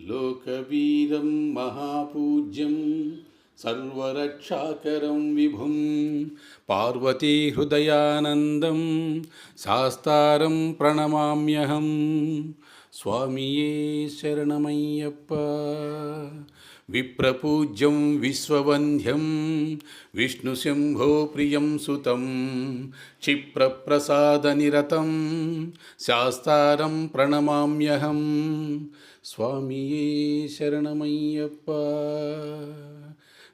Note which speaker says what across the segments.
Speaker 1: లోకవీరం మహాపూజ్యం సర్వరక్షాకరం విభుం పార్వతీహృదయానందం శాస్తారం ప్రణమామ్యహం. స్వామియే శరణమయ్యప్ప. విప్రపూజ్యం విశ్వవంద్యం విష్ణుశంభో ప్రియం సుతం క్షిప్రప్రసాదనిరతం శాస్తారం ప్రణమామ్యహం. స్వామియే శరణమయ్యప్ప.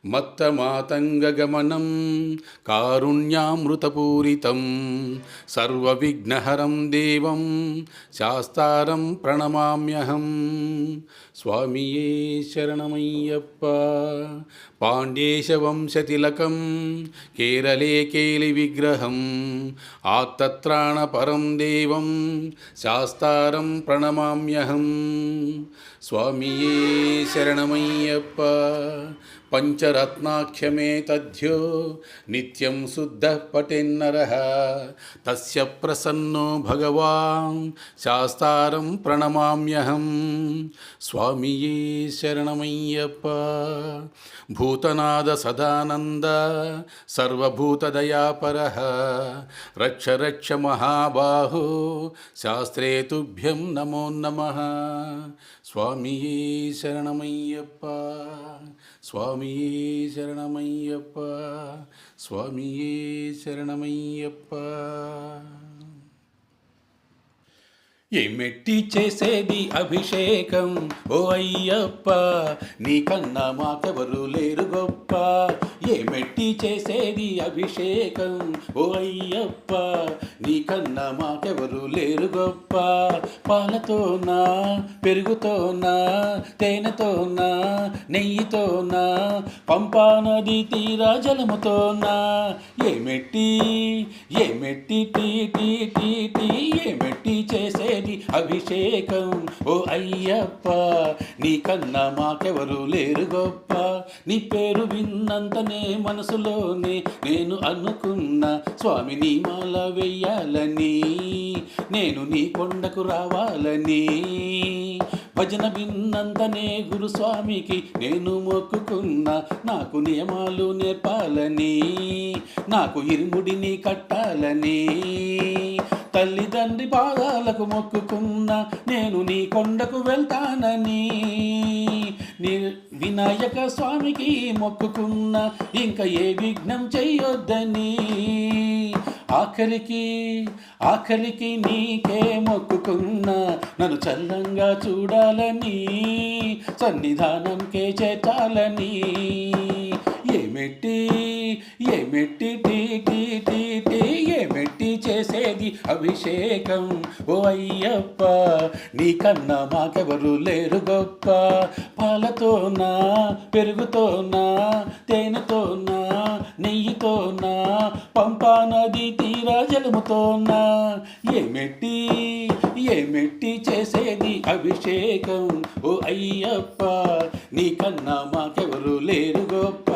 Speaker 1: మత్తమాతంగగమనం కారుణ్యామృతపూరితం సర్వవిఘ్నహరం దేవం శాస్తారం ప్రణమామ్యహం. స్వామియే శరణమయ్యప్ప. పాండ్యేశవంశతిలకం కేరళే కేళివిగ్రహం ఆర్తత్రాణపరం దేవం శాస్తారం ప్రణమామ్యహం. స్వామియే శరణమయ్యప్ప. పంచరత్నాఖ్యమే తథ్యో నిత్యం శుద్ధః పఠేన్నరః తస్య ప్రసన్నో భగవాన్ శాస్తారం ప్రణమామ్యహం. స్వామియే శరణమయ్యప్ప. భూతనాద సదానంద సర్వభూతదయాపరః రక్ష రక్ష మహాబాహో శాస్త్రే తుభ్యం నమో నమః. స్వామియే శరణమయ్యప్ప. స్వామియే శరణమయ్యప్ప. స్వామియే శరణమయ్యప్ప. ఏమెట్టి చేసేది అభిషేకం ఓ అయ్యప్ప, నీకన్నా మాకెవరు లేరు గొప్ప. ఏమెట్టి చేసేది అభిషేకం ఓ అయ్యప్ప, నీకన్నా మాకెవరు లేరు గొప్ప. పాలతోనా పెరుగుతోనా తేనెతోనా నెయ్యితోనా పంపా నది తీరా జలముతోనా ఏమెట్టి ఏమెట్టి టీ టీ టీ టీ ఏమెట్టి చేసే అభిషేకం ఓ అయ్యప్ప, నీకన్నా మాకెవరు లేరు గొప్ప. నీ పేరు విన్నంతనే మనసులోనే నేను అనుకున్నా స్వామి నీ మాల వెయ్యాలని, నేను నీ కొండకు రావాలని. భజన విన్నంతనే గురుస్వామికి నేను మొక్కుకున్నా నాకు నియమాలు నేర్పాలని, నాకు ఇరుముడిని కట్టాలని. తల్లిదండ్రి పాదాలకు మొక్కుకున్నా నేను నీ కొండకు వెళ్తానని. వినాయక స్వామికి మొక్కుకున్నా ఇంకా ఏ విఘ్నం చెయ్యొద్దని. ఆఖరికి నీకే మొక్కుకున్నా నన్ను చల్లంగా చూడాలని, సన్నిధానంకే చేర్చాలని. ఏమెట్టి ఏమెట్టి టీ టీ టీ టీ ఏమెట్టి చేసేది అభిషేకం ఓ అయ్యప్ప, నీకన్నా మాకెవరు లేరు గొప్ప. పాలతోనా పెరుగుతోనా తేనెతోనా నెయ్యితోనా పంపా నది తీరా జలముతోనా ఏమెట్టి ఏమెట్టి చేసేది అభిషేకం ఓ అయ్యప్ప, నీకన్నా మాకెవరు లేరు గొప్ప.